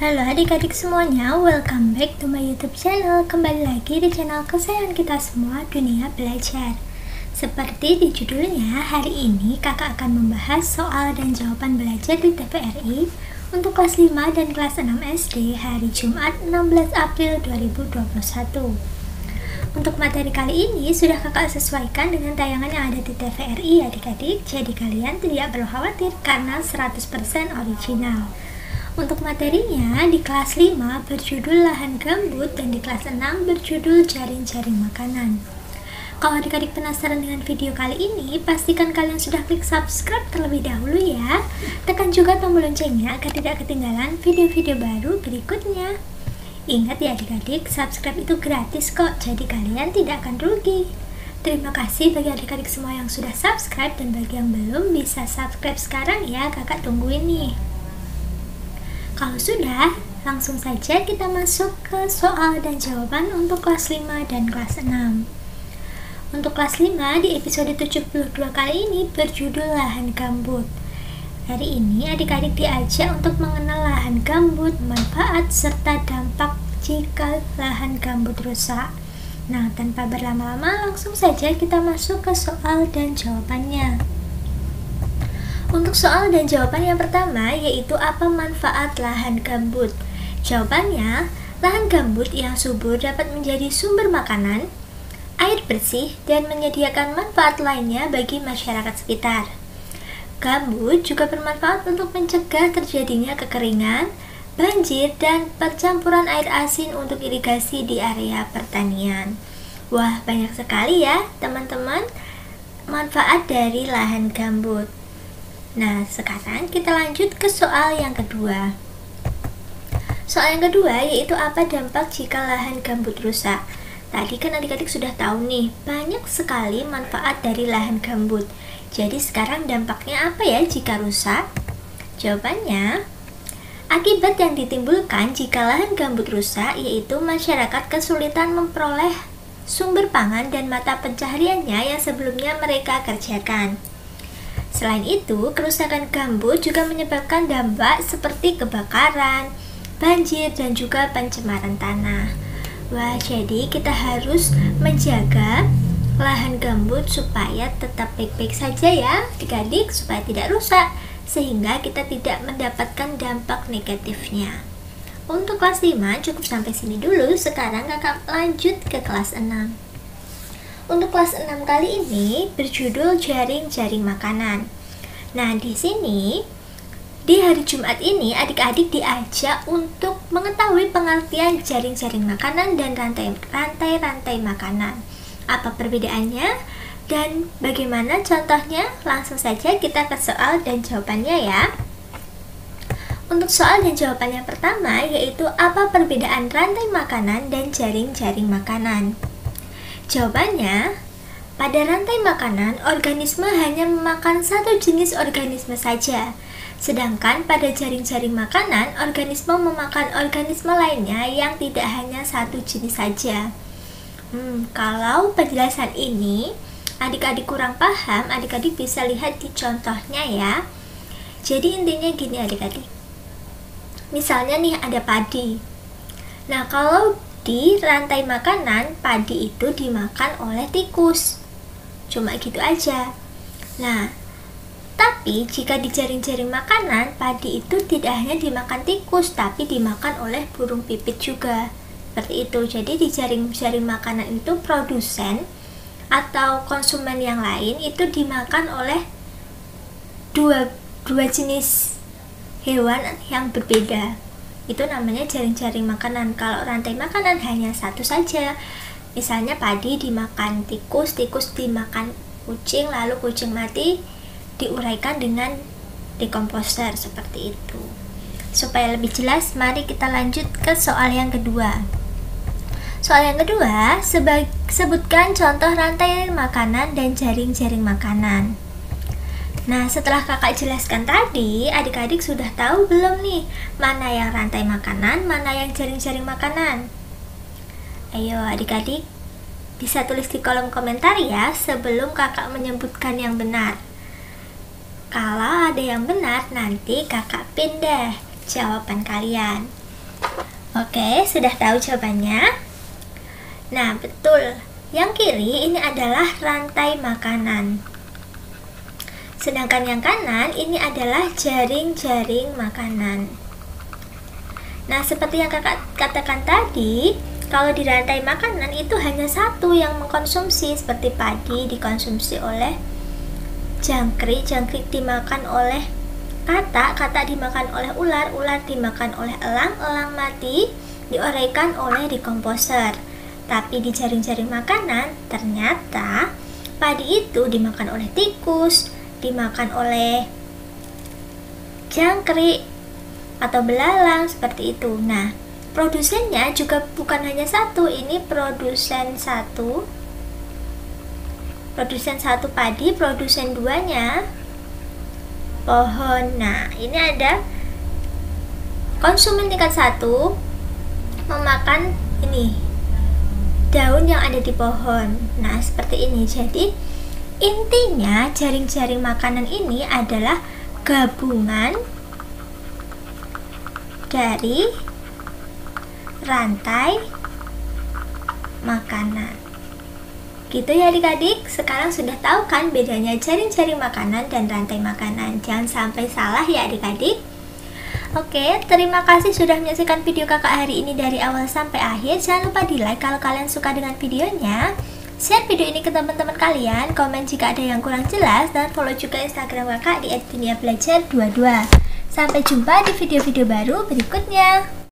Halo adik-adik semuanya, welcome back to my YouTube channel. Kembali lagi di channel kesayangan kita semua, Dunia Belajar. Seperti di judulnya, hari ini kakak akan membahas soal dan jawaban belajar di TVRI untuk kelas 5 dan kelas 6 SD hari Jumat 16 April 2021. Untuk materi kali ini sudah kakak sesuaikan dengan tayangan yang ada di TVRI adik-adik, jadi kalian tidak perlu khawatir karena 100% original. Untuk materinya di kelas 5 berjudul lahan gambut dan di kelas 6 berjudul jaring-jaring makanan. Kalau adik-adik penasaran dengan video kali ini, pastikan kalian sudah klik subscribe terlebih dahulu ya. Tekan juga tombol loncengnya agar tidak ketinggalan video-video baru berikutnya. Ingat ya adik-adik, subscribe itu gratis kok, jadi kalian tidak akan rugi. Terima kasih bagi adik-adik semua yang sudah subscribe, dan bagi yang belum bisa subscribe sekarang ya, kakak tungguin nih. Kalau sudah, langsung saja kita masuk ke soal dan jawaban untuk kelas 5 dan kelas 6. Untuk kelas 5 di episode 72 kali ini berjudul lahan gambut. Hari ini adik-adik diajak untuk mengenal lahan gambut, manfaat, serta dampak jika lahan gambut rusak. Nah, tanpa berlama-lama langsung saja kita masuk ke soal dan jawabannya. Untuk soal dan jawaban yang pertama yaitu apa manfaat lahan gambut? Jawabannya, lahan gambut yang subur dapat menjadi sumber makanan, air bersih, dan menyediakan manfaat lainnya bagi masyarakat sekitar. Gambut juga bermanfaat untuk mencegah terjadinya kekeringan, banjir, dan percampuran air asin untuk irigasi di area pertanian. Wah, banyak sekali ya teman-teman manfaat dari lahan gambut. Nah, sekarang kita lanjut ke soal yang kedua. Soal yang kedua yaitu apa dampak jika lahan gambut rusak? Tadi kan adik-adik sudah tahu nih, banyak sekali manfaat dari lahan gambut. Jadi sekarang dampaknya apa ya jika rusak? Jawabannya, akibat yang ditimbulkan jika lahan gambut rusak yaitu masyarakat kesulitan memperoleh sumber pangan dan mata pencahariannya yang sebelumnya mereka kerjakan. Selain itu, kerusakan gambut juga menyebabkan dampak seperti kebakaran, banjir, dan juga pencemaran tanah. Wah, jadi kita harus menjaga lahan gambut supaya tetap baik-baik saja ya adik-adik, supaya tidak rusak, sehingga kita tidak mendapatkan dampak negatifnya. Untuk kelas 5 cukup sampai sini dulu, sekarang kakak lanjut ke kelas 6. Untuk kelas 6 kali ini berjudul jaring-jaring makanan. Nah, di sini di hari Jumat ini adik-adik diajak untuk mengetahui pengertian jaring-jaring makanan dan rantai-rantai makanan. Apa perbedaannya dan bagaimana contohnya? Langsung saja kita ke soal dan jawabannya ya. Untuk soal dan jawaban yang pertama yaitu apa perbedaan rantai makanan dan jaring-jaring makanan? Jawabannya, pada rantai makanan, organisme hanya memakan satu jenis organisme saja. Sedangkan pada jaring-jaring makanan, organisme memakan organisme lainnya yang tidak hanya satu jenis saja. Kalau penjelasan ini adik-adik kurang paham, adik-adik bisa lihat di contohnya ya. Jadi intinya gini adik-adik. Misalnya nih ada padi. Nah, kalau di rantai makanan, padi itu dimakan oleh tikus. Cuma gitu aja. Nah, tapi jika di jaring-jaring makanan, padi itu tidak hanya dimakan tikus, tapi dimakan oleh burung pipit juga. Seperti itu. Jadi di jaring-jaring makanan itu produsen atau konsumen yang lain itu dimakan oleh dua jenis hewan yang berbeda. Itu namanya jaring-jaring makanan. Kalau rantai makanan hanya satu saja. Misalnya padi dimakan tikus, tikus dimakan kucing, lalu kucing mati diuraikan dengan dekomposer seperti itu. Supaya lebih jelas, mari kita lanjut ke soal yang kedua. Soal yang kedua, sebutkan contoh rantai makanan dan jaring-jaring makanan. Nah, setelah kakak jelaskan tadi, adik-adik sudah tahu belum nih mana yang rantai makanan, mana yang jaring-jaring makanan? Ayo adik-adik, bisa tulis di kolom komentar ya sebelum kakak menyebutkan yang benar. Kalau ada yang benar, nanti kakak pindah jawaban kalian. Oke, sudah tahu jawabannya? Nah, betul. Yang kiri ini adalah rantai makanan. Sedangkan yang kanan ini adalah jaring-jaring makanan. Nah, seperti yang kakak katakan tadi, kalau di rantai makanan itu hanya satu yang mengkonsumsi, seperti padi dikonsumsi oleh jangkrik, jangkrik dimakan oleh katak, katak dimakan oleh ular, ular dimakan oleh elang, elang mati diuraikan oleh dekomposer. Tapi di jaring-jaring makanan, ternyata padi itu dimakan oleh tikus, dimakan oleh jangkrik atau belalang, seperti itu. Nah, produsennya juga bukan hanya satu, ini produsen satu padi, produsen duanya pohon. Nah, ini ada konsumen tingkat 1 memakan ini daun yang ada di pohon. Nah, seperti ini. Jadi intinya jaring-jaring makanan ini adalah gabungan dari rantai makanan. Gitu ya adik-adik, sekarang sudah tahu kan bedanya jaring-jaring makanan dan rantai makanan. Jangan sampai salah ya adik-adik. Oke, terima kasih sudah menyaksikan video kakak hari ini dari awal sampai akhir. Jangan lupa di like kalau kalian suka dengan videonya, share video ini ke teman-teman kalian, komen jika ada yang kurang jelas, dan follow juga Instagram kakak di @duniabelajar22. Sampai jumpa di video-video baru berikutnya.